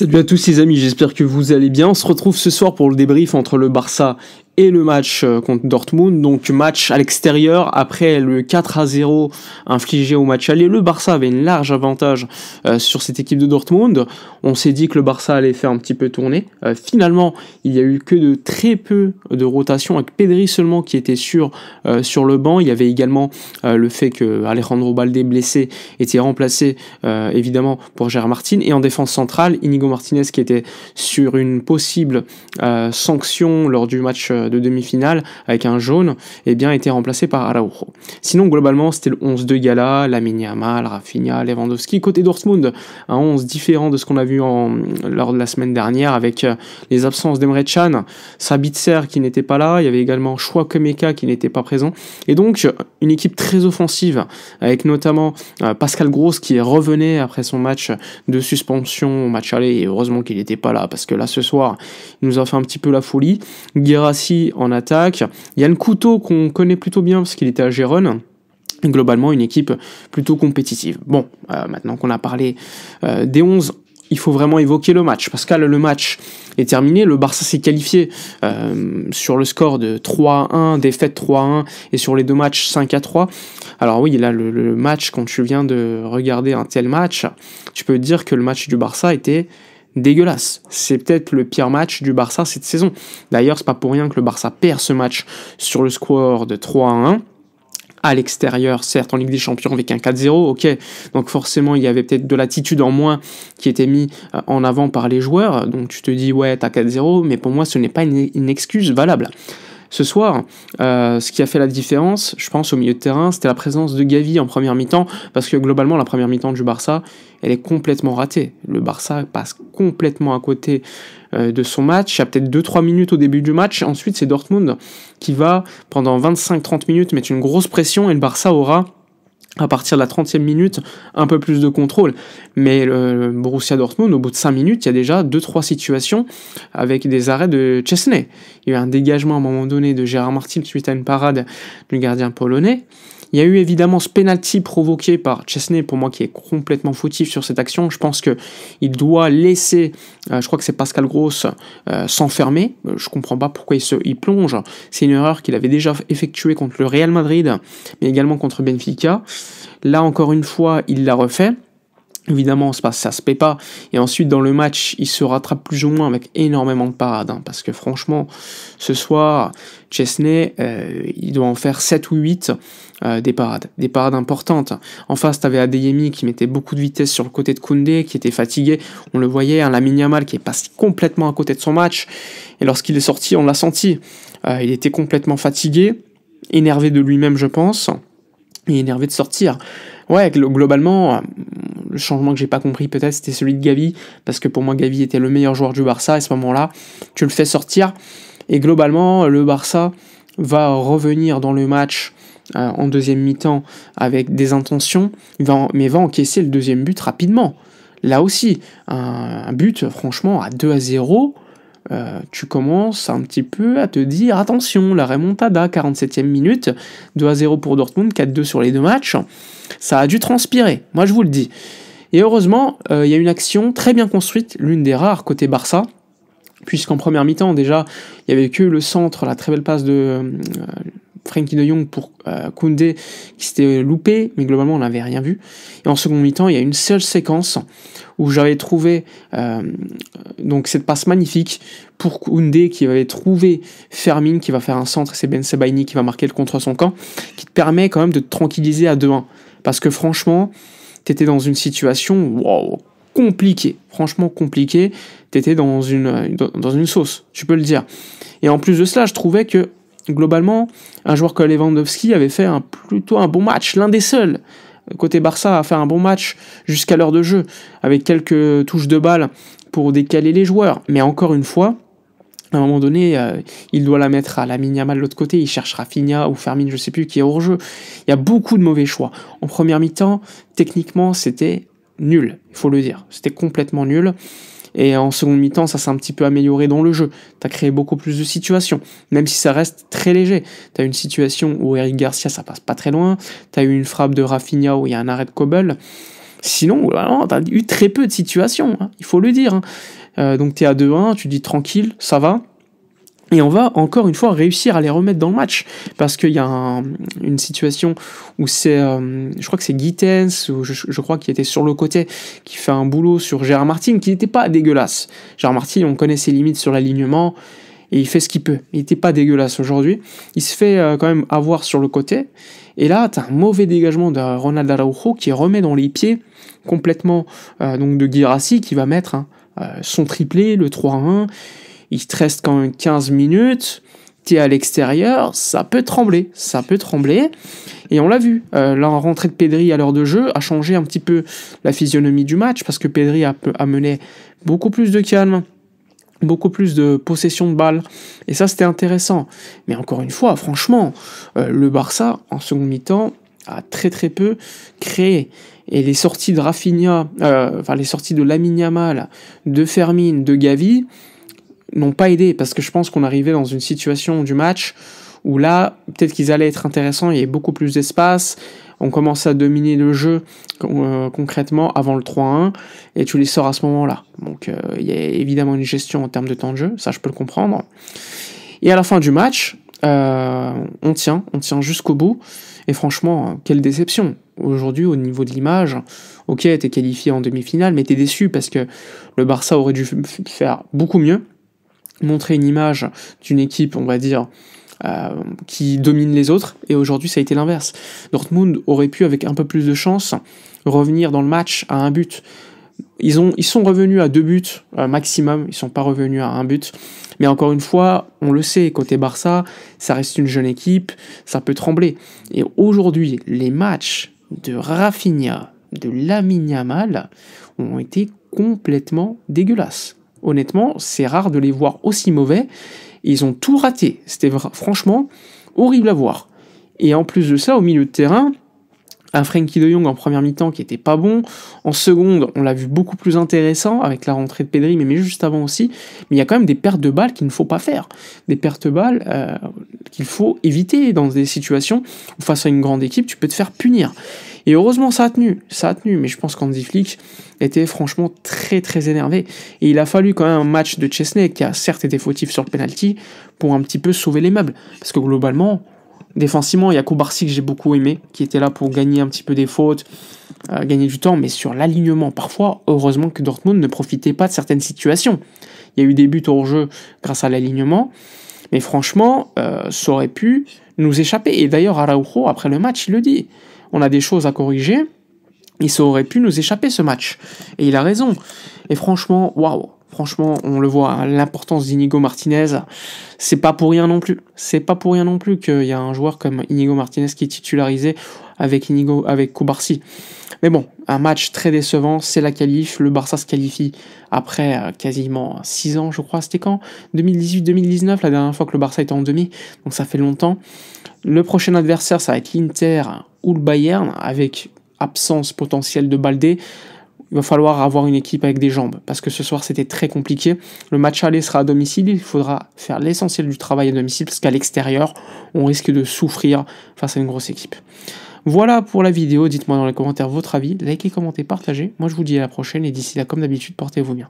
Salut à tous les amis, j'espère que vous allez bien. On se retrouve ce soir pour le débrief entre le Barça et le match contre Dortmund. Donc match à l'extérieur après le 4-0 infligé au match aller. Le Barça avait une large avantage sur cette équipe de Dortmund. On s'est dit que le Barça allait faire un petit peu tourner. Finalement, il y a eu que de très peu de rotation avec Pedri seulement qui était sur le banc. Il y avait également le fait que Alejandro Balde blessé était remplacé évidemment pour Gérard Martin. Et en défense centrale, Inigo Martinez qui était sur une possible sanction lors du match de demi-finale avec un jaune, eh bien était remplacé par Araujo. Sinon globalement c'était le 11 de gala, Lamine Yamal, Rafinha, Lewandowski. Côté Dortmund, un 11 différent de ce qu'on a vu lors de la semaine dernière avec les absences d'Emre Can, Sabitzer qui n'était pas là, il y avait également Chouameka qui n'était pas présent, et donc une équipe très offensive avec notamment Pascal Gross qui revenait après son match de suspension au match aller, et heureusement qu'il n'était pas là parce que là ce soir il nous a fait un petit peu la folie. Guirassy en attaque, Yann Couto qu'on connaît plutôt bien parce qu'il était à Gérone. Globalement une équipe plutôt compétitive. Bon, maintenant qu'on a parlé des 11, il faut vraiment évoquer le match, parce que là, le match est terminé, le Barça s'est qualifié sur le score de 3-1, défaite 3-1, et sur les deux matchs 5-3. Alors oui, là, le match, quand tu viens de regarder un tel match, tu peux dire que le match du Barça était dégueulasse. C'est peut-être le pire match du Barça cette saison. D'ailleurs, c'est pas pour rien que le Barça perd ce match sur le score de 3-1. À l'extérieur, certes, en Ligue des Champions avec un 4-0, ok. Donc forcément, il y avait peut-être de l'attitude en moins qui était mis en avant par les joueurs. Donc tu te dis, ouais, t'as 4-0, mais pour moi, ce n'est pas une excuse valable. Ce soir, ce qui a fait la différence, je pense, au milieu de terrain, c'était la présence de Gavi en première mi-temps, parce que globalement, la première mi-temps du Barça, elle est complètement ratée. Le Barça passe complètement à côté de son match. Il y a peut-être 2-3 minutes au début du match, ensuite c'est Dortmund qui va, pendant 25-30 minutes, mettre une grosse pression, et le Barça aura, à partir de la 30e minute, un peu plus de contrôle. Mais le Borussia Dortmund, au bout de 5 minutes, il y a déjà 2-3 situations avec des arrêts de Szczesny. Il y a eu un dégagement à un moment donné de Gérard Martin suite à une parade du gardien polonais. Il y a eu évidemment ce penalty provoqué par Szczesny, pour moi qui est complètement fautif sur cette action. Je pense qu'il doit laisser, je crois que c'est Pascal Gross, s'enfermer. Je comprends pas pourquoi il plonge. C'est une erreur qu'il avait déjà effectuée contre le Real Madrid, mais également contre Benfica. Là encore une fois, il l'a refait. Évidemment, ça se paie pas. Et ensuite, dans le match, il se rattrape plus ou moins avec énormément de parades. Parce que franchement, ce soir, Szczesny, il doit en faire 7 ou 8 des parades importantes. En face, tu avais Adeyemi qui mettait beaucoup de vitesse sur le côté de Koundé, qui était fatigué. On le voyait, un Lamine Yamal qui est passé complètement à côté de son match. Et lorsqu'il est sorti, on l'a senti. Il était complètement fatigué, énervé de lui-même, je pense, et énervé de sortir. Ouais, globalement, le changement que j'ai pas compris peut-être, c'était celui de Gavi, parce que pour moi, Gavi était le meilleur joueur du Barça, et à ce moment-là, tu le fais sortir, et globalement, le Barça va revenir dans le match en deuxième mi-temps avec des intentions, mais va encaisser le deuxième but rapidement. Là aussi, un but, franchement, à 2-0, tu commences un petit peu à te dire, attention, la remontada, 47e minute, 2-0 pour Dortmund, 4-2 sur les deux matchs, ça a dû transpirer, moi je vous le dis. Et heureusement, il y a une action très bien construite, l'une des rares côté Barça, puisqu'en première mi-temps déjà, il n'y avait que le centre, la très belle passe de Frenkie de Jong pour Koundé qui s'était loupé, mais globalement on n'avait rien vu. Et en seconde mi-temps, il y a une seule séquence où j'avais trouvé donc cette passe magnifique pour Koundé qui avait trouvé Fermin qui va faire un centre, et c'est Ben Sebaini qui va marquer le contre son camp, qui te permet quand même de te tranquilliser à 2-1. Parce que franchement, t'étais dans une situation compliquée, franchement compliquée, t'étais dans une sauce, tu peux le dire. Et en plus de cela, je trouvais que globalement, un joueur comme Lewandowski avait fait plutôt un bon match, l'un des seuls côté Barça à faire un bon match jusqu'à l'heure de jeu, avec quelques touches de balle pour décaler les joueurs. Mais encore une fois, à un moment donné, il doit la mettre à Lamine Yamal de l'autre côté, il cherche Rafinha ou Fermin, je sais plus, qui est hors jeu. Il y a beaucoup de mauvais choix. En première mi-temps, techniquement, c'était nul, il faut le dire. C'était complètement nul. Et en seconde mi-temps, ça s'est un petit peu amélioré dans le jeu. Tu as créé beaucoup plus de situations, même si ça reste très léger. Tu as une situation où Eric Garcia, ça passe pas très loin. Tu as eu une frappe de Rafinha où il y a un arrêt de Kobel. Sinon, vraiment, tu as eu très peu de situations, hein, il faut le dire. Hein. Donc tu es à 2-1, tu dis tranquille, ça va. Et on va encore une fois réussir à les remettre dans le match. Parce qu'il y a une situation où c'est, je crois que c'est Gittens, ou je crois qu'il était sur le côté, qui fait un boulot sur Gérard Martin, qui n'était pas dégueulasse. Gérard Martin, on connaît ses limites sur l'alignement, et il fait ce qu'il peut. Il n'était pas dégueulasse aujourd'hui. Il se fait quand même avoir sur le côté. Et là, tu as un mauvais dégagement de Ronald Araujo qui remet dans les pieds complètement donc de Guirassy, qui va mettre son triplé, le 3-1. Il te reste quand même 15 minutes, tu es à l'extérieur, ça peut trembler. Et on l'a vu, la rentrée de Pedri à l'heure de jeu a changé un petit peu la physionomie du match, parce que Pedri a mené beaucoup plus de calme, beaucoup plus de possession de balle, et ça c'était intéressant. Mais encore une fois, franchement, le Barça, en seconde mi-temps, a très très peu créé. Et les sorties de Rafinha, les sorties de Lamine Yamal, de Fermin, de Gavi, n'ont pas aidé, parce que je pense qu'on arrivait dans une situation du match où là, peut-être qu'ils allaient être intéressants, il y avait beaucoup plus d'espace, on commençait à dominer le jeu concrètement avant le 3-1, et tu les sors à ce moment-là. Donc il y a évidemment une gestion en termes de temps de jeu, ça je peux le comprendre. Et à la fin du match, on tient jusqu'au bout, et franchement, quelle déception. Aujourd'hui, au niveau de l'image, ok, t'es qualifié en demi-finale, mais t'es déçu parce que le Barça aurait dû faire beaucoup mieux, montrer une image d'une équipe, on va dire, qui domine les autres, et aujourd'hui ça a été l'inverse. Dortmund aurait pu, avec un peu plus de chance, revenir dans le match à un but. Ils sont revenus à 2 buts maximum, ils sont pas revenus à 1 but, mais encore une fois, on le sait, côté Barça, ça reste une jeune équipe, ça peut trembler. Et aujourd'hui, les matchs de Rafinha, de Lamine Yamal ont été complètement dégueulasses. Honnêtement, c'est rare de les voir aussi mauvais. Ils ont tout raté. C'était franchement horrible à voir. Et en plus de ça, au milieu de terrain, un Frenkie de Jong en première mi-temps qui était pas bon. En seconde, on l'a vu beaucoup plus intéressant avec la rentrée de Pedri, mais juste avant aussi. Mais il y a quand même des pertes de balles qu'il ne faut pas faire. Des pertes de balles qu'il faut éviter dans des situations où face à une grande équipe, tu peux te faire punir. Et heureusement, ça a tenu, mais je pense qu'Hansi Flick était franchement très très énervé. Et il a fallu quand même un match de Chesney, qui a certes été fautif sur le penalty, pour un petit peu sauver les meubles. Parce que globalement, défensivement, il y a Kubarsi que j'ai beaucoup aimé, qui était là pour gagner un petit peu des fautes, gagner du temps, mais sur l'alignement, parfois, heureusement que Dortmund ne profitait pas de certaines situations. Il y a eu des buts hors jeu grâce à l'alignement, mais franchement, ça aurait pu nous échapper. Et d'ailleurs, Araujo, après le match, il le dit. On a des choses à corriger, et ça aurait pu nous échapper ce match. Et il a raison. Et franchement, waouh. Franchement, on le voit, hein, l'importance d'Inigo Martinez, c'est pas pour rien non plus. C'est pas pour rien non plus qu'il y a un joueur comme Inigo Martinez qui est titularisé avec Kubarsi. Mais bon, un match très décevant, c'est la qualif. Le Barça se qualifie après quasiment 6 ans, je crois. C'était quand 2018-2019, la dernière fois que le Barça était en demi. Donc ça fait longtemps. Le prochain adversaire, ça va être l'Inter ou le Bayern, avec absence potentielle de Baldé. Il va falloir avoir une équipe avec des jambes, parce que ce soir c'était très compliqué. Le match aller sera à domicile, il faudra faire l'essentiel du travail à domicile, parce qu'à l'extérieur, on risque de souffrir face à une grosse équipe. Voilà pour la vidéo, dites-moi dans les commentaires votre avis, likez, commentez, partagez. Moi je vous dis à la prochaine, et d'ici là, comme d'habitude, portez-vous bien.